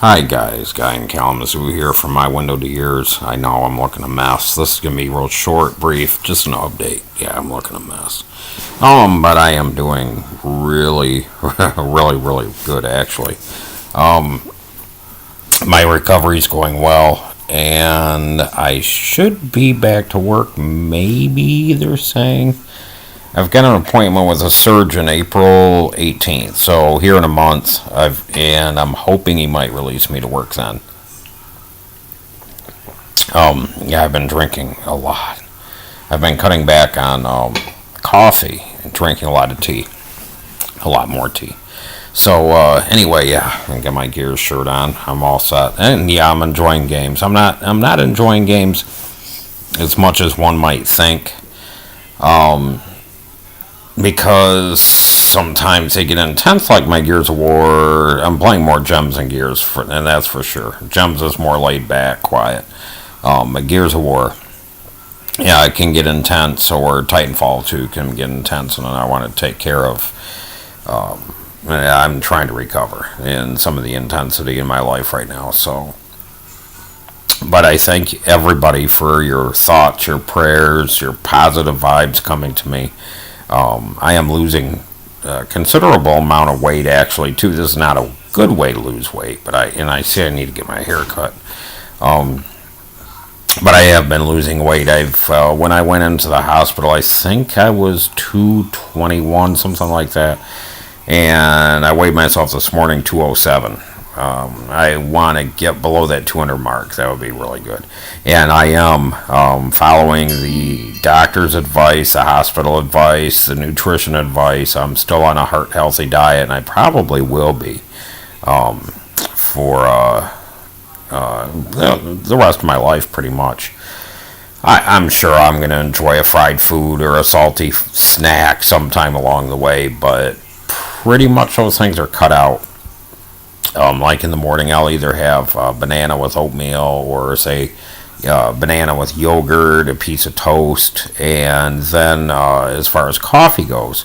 Hi guys, Guy in Kalamazoo here from My Window to Yours. I know I'm looking a mess. This is going to be real short, brief, just an update. Yeah, I'm looking a mess. But I am doing really, really good actually. My recovery's going well, and I should be back to work, maybe they're saying. I've got an appointment with a surgeon April 18th, so here in a month, I'm hoping he might release me to work then. Yeah, I've been drinking a lot. I've been cutting back on coffee and drinking a lot of tea, a lot more tea. So anyway, yeah, I got my Gears shirt on. I'm all set, and yeah, I'm enjoying games. I'm not enjoying games as much as one might think. Because sometimes they get intense, like my Gears of War. I'm playing more Gems than Gears, and that's for sure. Gems is more laid back, quiet. But Gears of War, yeah, it can get intense, or Titanfall 2 can get intense, and I want to take care of. I'm trying to recover in some of the intensity in my life right now, so. But I thank everybody for your thoughts, your prayers, your positive vibes coming to me. I am losing a considerable amount of weight, actually, too. This is not a good way to lose weight, but I say I need to get my hair cut. But I have been losing weight. When I went into the hospital, I think I was 221, something like that, and I weighed myself this morning 207. I want to get below that 200 mark. That would be really good. And I am following the doctor's advice, the hospital advice, the nutrition advice. I'm still on a heart-healthy diet, and I probably will be for the rest of my life, pretty much. I'm sure I'm going to enjoy a fried food or a salty snack sometime along the way, but pretty much those things are cut out. Like in the morning, I'll either have banana with oatmeal, or say banana with yogurt, a piece of toast, and then as far as coffee goes,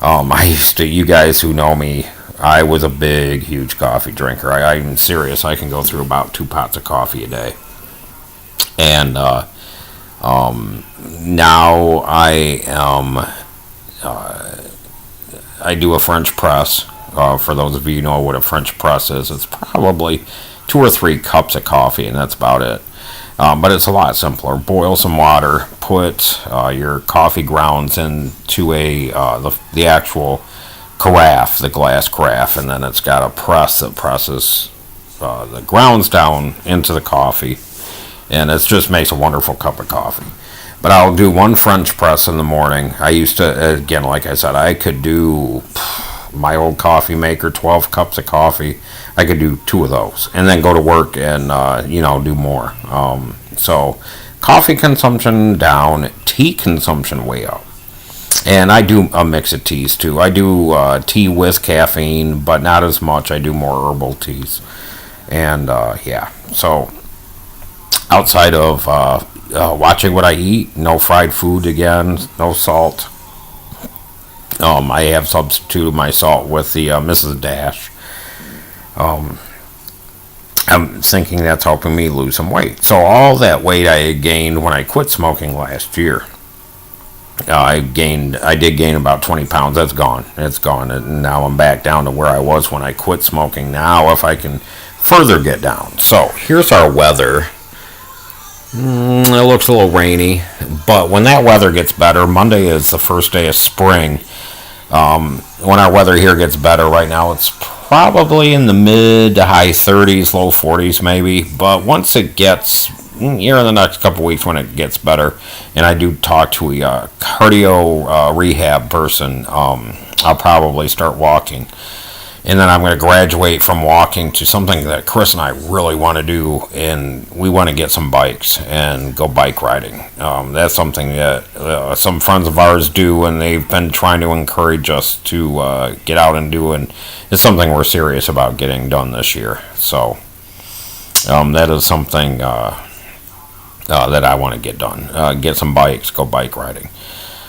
you guys who know me, I was a big, huge coffee drinker. I'm serious. I can go through about 2 pots of coffee a day. And now I do a French press. For those of you who know what a French press is, it's probably 2 or 3 cups of coffee, and that's about it. But it's a lot simpler. Boil some water, put your coffee grounds into the actual carafe, the glass carafe, and then it's got a press that presses the grounds down into the coffee, and it just makes a wonderful cup of coffee. But I'll do 1 French press in the morning. I used to, again, like I said, I could do my old coffee maker, 12 cups of coffee. I could do 2 of those and then go to work and do more. So coffee consumption down, tea consumption way up. And I do a mix of teas too. I do tea with caffeine, but not as much. I do more herbal teas. And yeah, so outside of watching what I eat, no fried food again, no salt. I have substituted my salt with the Mrs. Dash. I'm thinking that's helping me lose some weight. So all that weight I had gained when I quit smoking last year, I did gain about 20 pounds. That's gone. It's gone. And now I'm back down to where I was when I quit smoking. Now if I can further get down. So here's our weather. It looks a little rainy, but when that weather gets better, Monday is the first day of spring. When our weather here gets better, right now it's probably in the mid to high 30s, low 40s maybe, but once it gets, here in the next couple weeks when it gets better, and I do talk to a cardio rehab person, I'll probably start walking. And then I'm going to graduate from walking to something that Chris and I really want to do, and we want to get some bikes and go bike riding. That's something that some friends of ours do, and they've been trying to encourage us to get out and do, and it's something we're serious about getting done this year. So that is something that I want to get done. Get some bikes, go bike riding.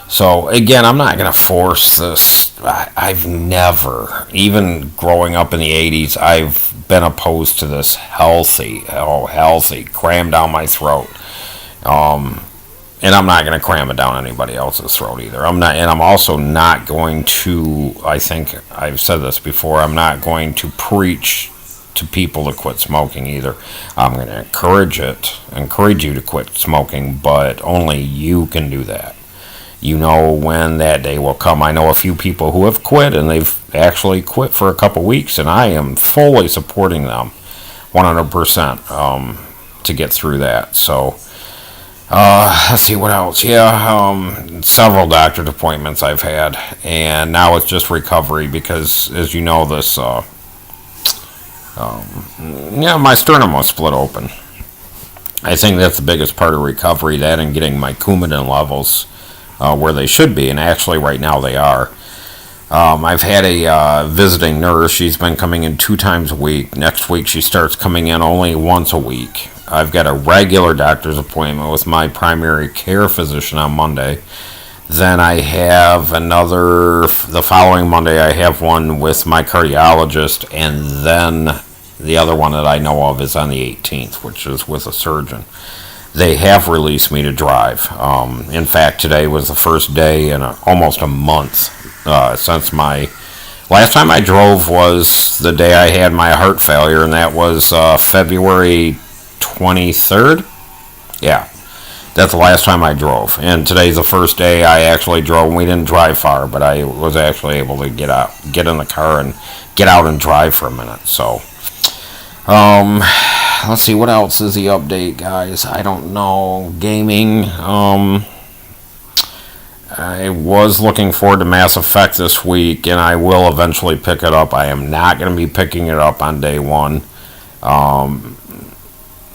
So again, I'm not going to force this. I've never, even growing up in the 80s, I've been opposed to this healthy, cram down my throat. Um, and I'm not going to cram it down anybody else's throat either. I'm not, and I'm also not going to. I think I've said this before. I'm not going to preach to people to quit smoking either. I'm going to encourage you to quit smoking, but only you can do that. You know when that day will come. I know a few people who have quit, and they've actually quit for a couple weeks, and I am fully supporting them 100% to get through that. So, let's see what else. Yeah, several doctor's appointments I've had, and now it's just recovery because, as you know, my sternum was split open. I think that's the biggest part of recovery, that and getting my Coumadin levels where they should be, and actually right now they are. I've had a visiting nurse. She's been coming in 2 times a week. Next week she starts coming in only once a week. I've got a regular doctor's appointment with my primary care physician on Monday. Then I have the following Monday I have one with my cardiologist, and then the other one that I know of is on the 18th, which is with a surgeon. They have released me to drive. In fact, today was the first day in almost a month since my last time I drove was the day I had my heart failure, and that was February 23rd. Yeah, that's the last time I drove. And today's the first day I actually drove. We didn't drive far, but I was actually able to get in the car and get out and drive for a minute. So, let's see, what else is the update, guys? I don't know. Gaming. I was looking forward to Mass Effect this week, and I will eventually pick it up. I am not going to be picking it up on day one.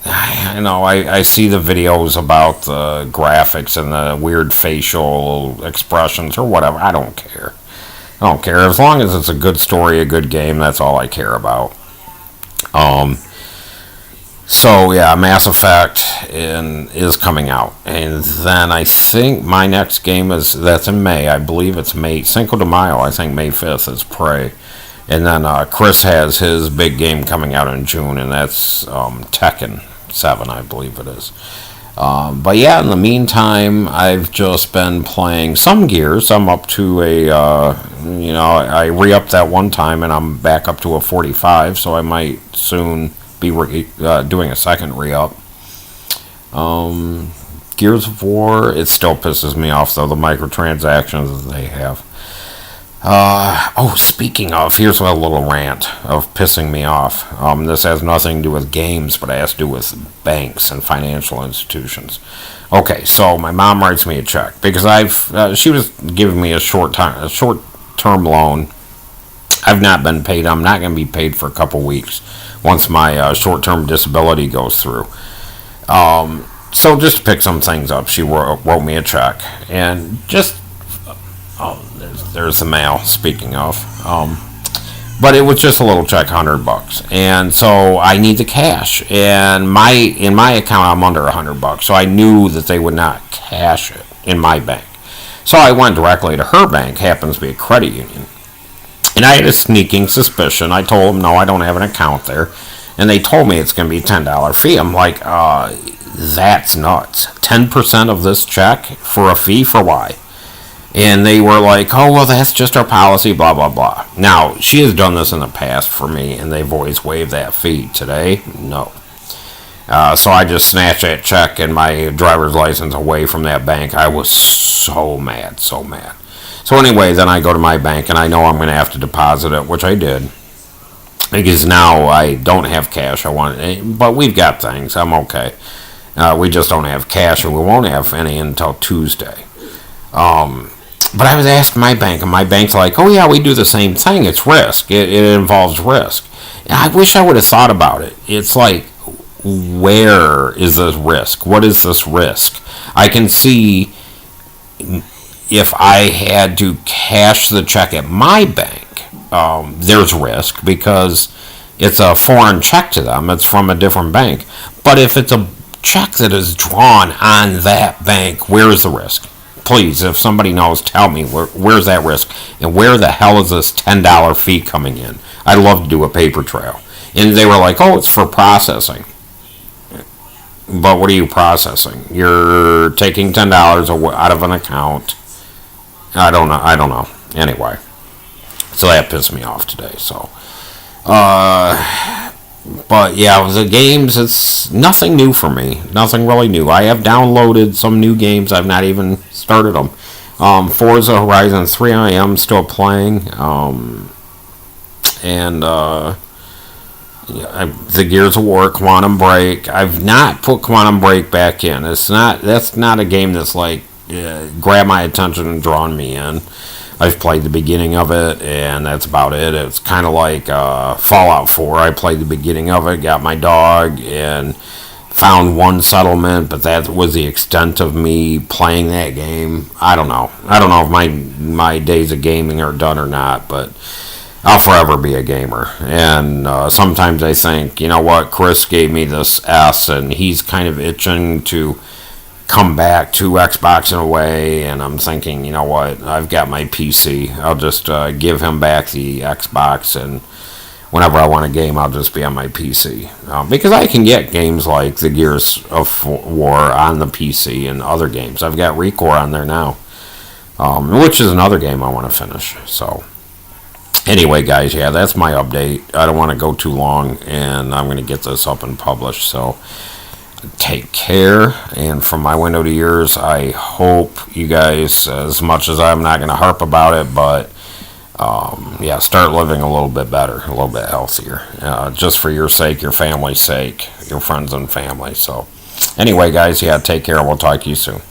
I see the videos about the graphics and the weird facial expressions or whatever. I don't care. As long as it's a good story, a good game, that's all I care about. So yeah, Mass Effect is coming out, and then I think my next game that's in May. I believe it's Cinco de Mayo. I think May 5th is Prey, and then Chris has his big game coming out in June, and that's Tekken 7, I believe it is. But yeah, in the meantime, I've just been playing some Gears. I'm up to I re-upped that one time, and I'm back up to a 45, so I might soon be doing a second re-up. Gears of War, it still pisses me off though, the microtransactions that they have. Speaking of, here's a little rant of pissing me off. This has nothing to do with games, but it has to do with banks and financial institutions. Okay, so my mom writes me a check because she was giving me a short-term loan. I've not been paid. I'm not going to be paid for a couple weeks once my short-term disability goes through. So just to pick some things up, she wrote me a check, and just there's the mail. Speaking of, but it was just a little check, $100, and so I need the cash. And in my account, I'm under $100, so I knew that they would not cash it in my bank. So I went directly to her bank. Happens to be a credit union. And I had a sneaking suspicion. I told them, no, I don't have an account there. And they told me it's going to be a $10 fee. I'm like, that's nuts. 10% of this check for a fee? For why? And they were like, oh, well, that's just our policy, blah, blah, blah. Now, she has done this in the past for me, and they've always waived that fee. Today, no. So I just snatched that check and my driver's license away from that bank. I was so mad. So anyway, then I go to my bank, and I know I'm going to have to deposit it, which I did. Because now I don't have cash. But we've got things. I'm okay. We just don't have cash, and we won't have any until Tuesday. But I was asked my bank, and my bank's like, oh yeah, we do the same thing. It's risk. It involves risk. And I wish I would have thought about it. It's like, where is this risk? What is this risk? I can see if I had to cash the check at my bank, there's risk because it's a foreign check to them. It's from a different bank. But if it's a check that is drawn on that bank, where is the risk? Please, if somebody knows, tell me where's that risk and where the hell is this $10 fee coming in? I'd love to do a paper trail. And they were like, oh, it's for processing. But what are you processing? You're taking $10 out of an account. I don't know. Anyway, so that pissed me off today. So, but yeah, the games, it's nothing new for me. Nothing really new. I have downloaded some new games. I've not even started them. Forza Horizon 3 I am still playing. The Gears of War, Quantum Break. I've not put Quantum Break back in. That's not a game that's like grabbed my attention and drawn me in. I've played the beginning of it, and that's about it. It's kind of like Fallout 4. I played the beginning of it, got my dog, and found one settlement, but that was the extent of me playing that game. I don't know. I don't know if my days of gaming are done or not, but I'll forever be a gamer. And sometimes I think, you know what, Chris gave me this S, and he's kind of itching to come back to Xbox in a way, and I'm thinking, you know what, I've got my PC. I'll just give him back the Xbox, and whenever I want a game, I'll just be on my PC. Because I can get games like the Gears of War on the PC and other games. I've got ReCore on there now, which is another game I want to finish. So anyway, guys, yeah, that's my update. I don't want to go too long, and I'm going to get this up and published. So take care, and from my window to yours, I hope you guys, as much as I'm not going to harp about it, but yeah, start living a little bit better, a little bit healthier, just for your sake, your family's sake, your friends and family. So anyway, guys, yeah, take care. We'll talk to you soon.